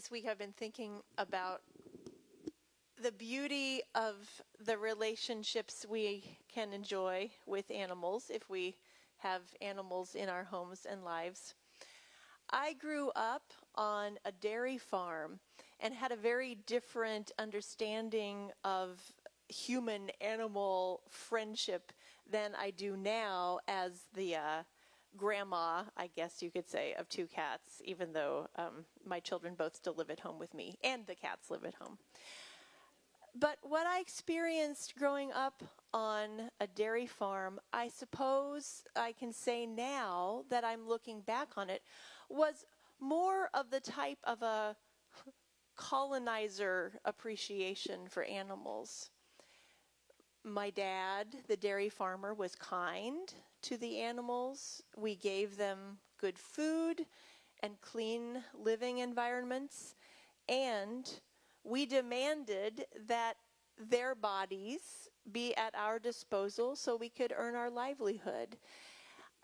this week I've been thinking about the beauty of the relationships we can enjoy with animals if we have animals in our homes and lives. I grew up on a dairy farm and had a very different understanding of human-animal friendship than I do now as the grandma, I guess you could say, of two cats, even though my children both still live at home with me, and the cats live at home. But what I experienced growing up on a dairy farm, I suppose I can say now that I'm looking back on it, was more of the type of a colonizer appreciation for animals. My dad, the dairy farmer, was kind to the animals. We gave them good food and clean living environments, and we demanded that their bodies be at our disposal so we could earn our livelihood.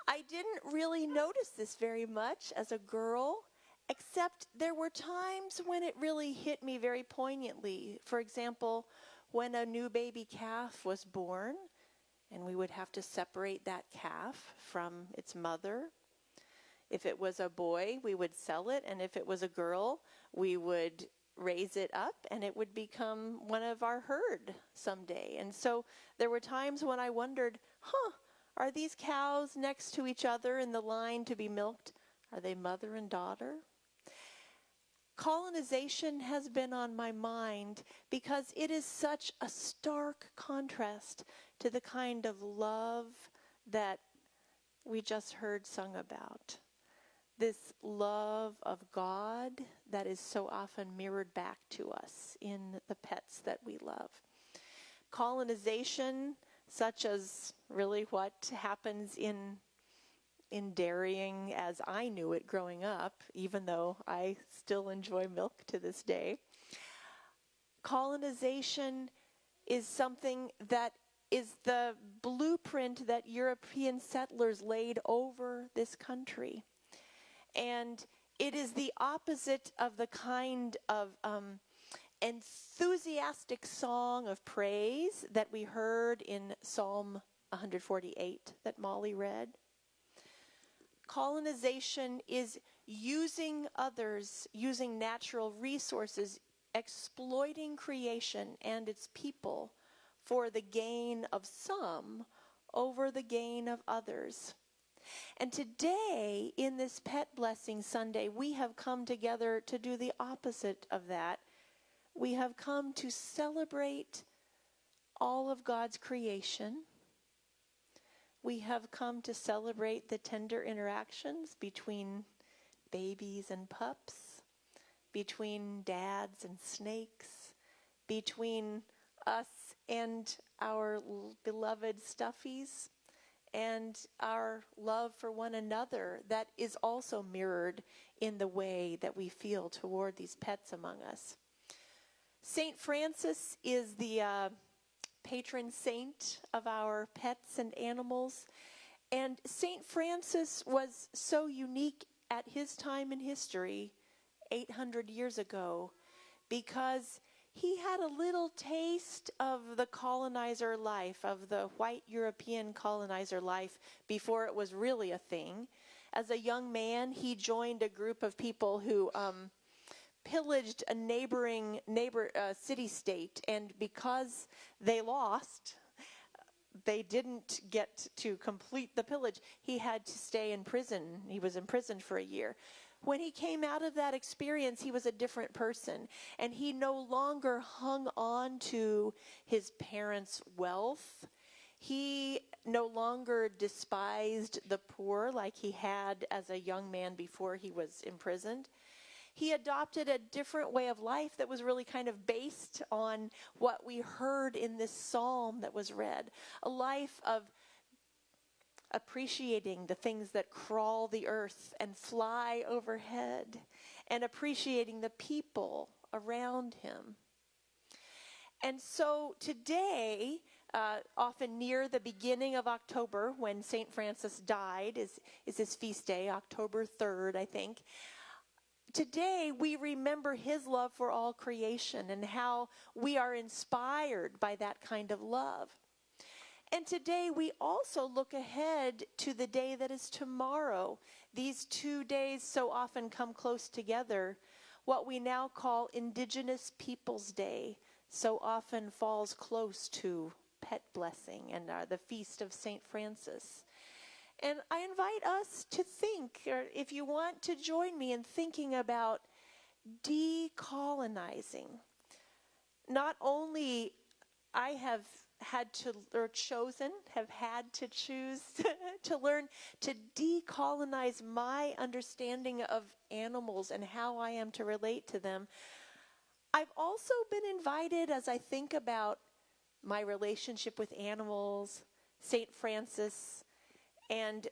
I didn't really notice this very much as a girl, except there were times when it really hit me very poignantly. For example, when a new baby calf was born, and we would have to separate that calf from its mother. If it was a boy, we would sell it, and if it was a girl, we would raise it up, and it would become one of our herd someday. And so there were times when I wondered, are these cows next to each other in the line to be milked? Are they mother and daughter? Colonization has been on my mind because it is such a stark contrast to the kind of love that we just heard sung about. This love of God that is so often mirrored back to us in the pets that we love. Colonization, such as really what happens in dairying as I knew it growing up, even though I still enjoy milk to this day. Colonization is something that is the blueprint that European settlers laid over this country. And it is the opposite of the kind of enthusiastic song of praise that we heard in Psalm 148 that Molly read. Colonization is using others, using natural resources, exploiting creation and its people for the gain of some over the gain of others. And today, in this Pet Blessing Sunday, we have come together to do the opposite of that. We have come to celebrate all of God's creation. We have come to celebrate the tender interactions between babies and pups, between dads and snakes, between us and our beloved stuffies, and our love for one another that is also mirrored in the way that we feel toward these pets among us. St. Francis is the patron saint of our pets and animals. And St. Francis was so unique at his time in history, 800 years ago, because he had a little taste of the colonizer life, of the white European colonizer life, before it was really a thing. As a young man, he joined a group of people who pillaged a neighboring city-state, and because they lost, they didn't get to complete the pillage. He had to stay in prison. He was imprisoned for a year. When he came out of that experience, he was a different person, and he no longer hung on to his parents' wealth. He no longer despised the poor like he had as a young man before he was imprisoned. He adopted a different way of life that was really kind of based on what we heard in this psalm that was read. A life of appreciating the things that crawl the earth and fly overhead, and appreciating the people around him. And so today, often near the beginning of October, when St. Francis died, is his feast day, October 3rd, I think. today we remember his love for all creation and how we are inspired by that kind of love. And today we also look ahead to the day that is tomorrow. These 2 days so often come close together. What we now call Indigenous Peoples Day so often falls close to Pet Blessing and the Feast of St. Francis. And I invite us to think, or if you want to join me in thinking about decolonizing. Not only I have had to, or chosen, have had to choose to learn to decolonize my understanding of animals and how I am to relate to them, I've also been invited, as I think about my relationship with animals, St. Francis, and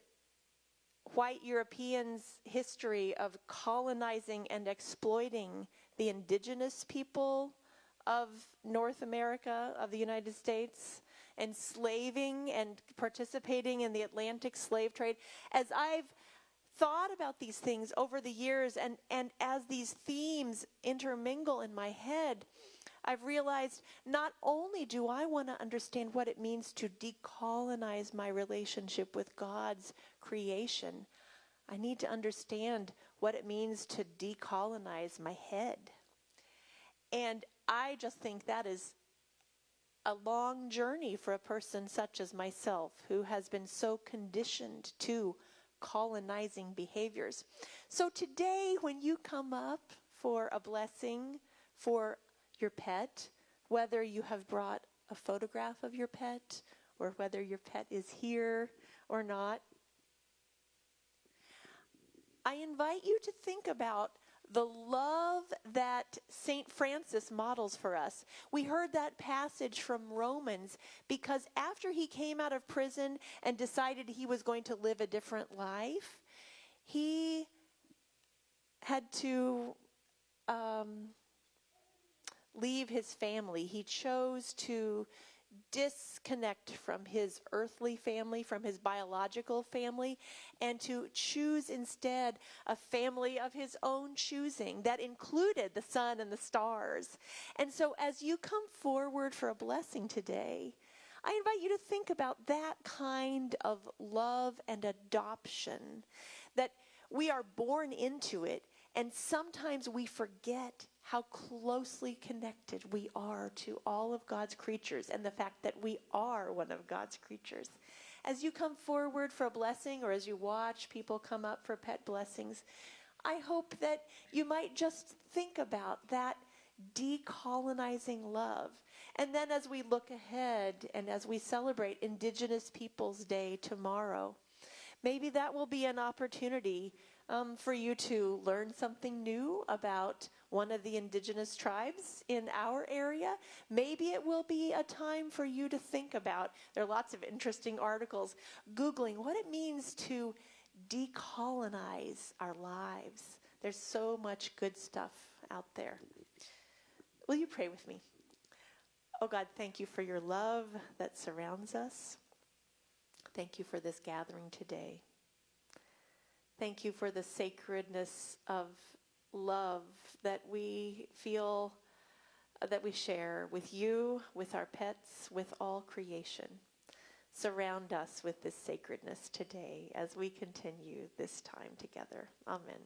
white Europeans' history of colonizing and exploiting the indigenous people of North America, of the United States, enslaving and participating in the Atlantic slave trade. As I've thought about these things over the years, and as these themes intermingle in my head, I've realized not only do I want to understand what it means to decolonize my relationship with God's creation, I need to understand what it means to decolonize my head. And I just think that is a long journey for a person such as myself, who has been so conditioned to colonizing behaviors. So today, when you come up for a blessing for your pet, whether you have brought a photograph of your pet or whether your pet is here or not, I invite you to think about the love that St. Francis models for us. We heard that passage from Romans because after he came out of prison and decided he was going to live a different life, he had to leave his family. He chose to disconnect from his earthly family, from his biological family, and to choose instead a family of his own choosing that included the sun and the stars. And so as you come forward for a blessing today, I invite you to think about that kind of love and adoption, that we are born into it, and sometimes we forget how closely connected we are to all of God's creatures and the fact that we are one of God's creatures. As you come forward for a blessing, or as you watch people come up for pet blessings, I hope that you might just think about that decolonizing love. And then as we look ahead and as we celebrate Indigenous Peoples Day tomorrow, maybe that will be an opportunity for you to learn something new about one of the indigenous tribes in our area. Maybe it will be a time for you to think about, there are lots of interesting articles, Googling what it means to decolonize our lives. There's so much good stuff out there. Will you pray with me? Oh God, thank you for your love that surrounds us. Thank you for this gathering today. Thank you for the sacredness of love that we feel, that we share with you, with our pets, with all creation. Surround us with this sacredness today as we continue this time together. Amen.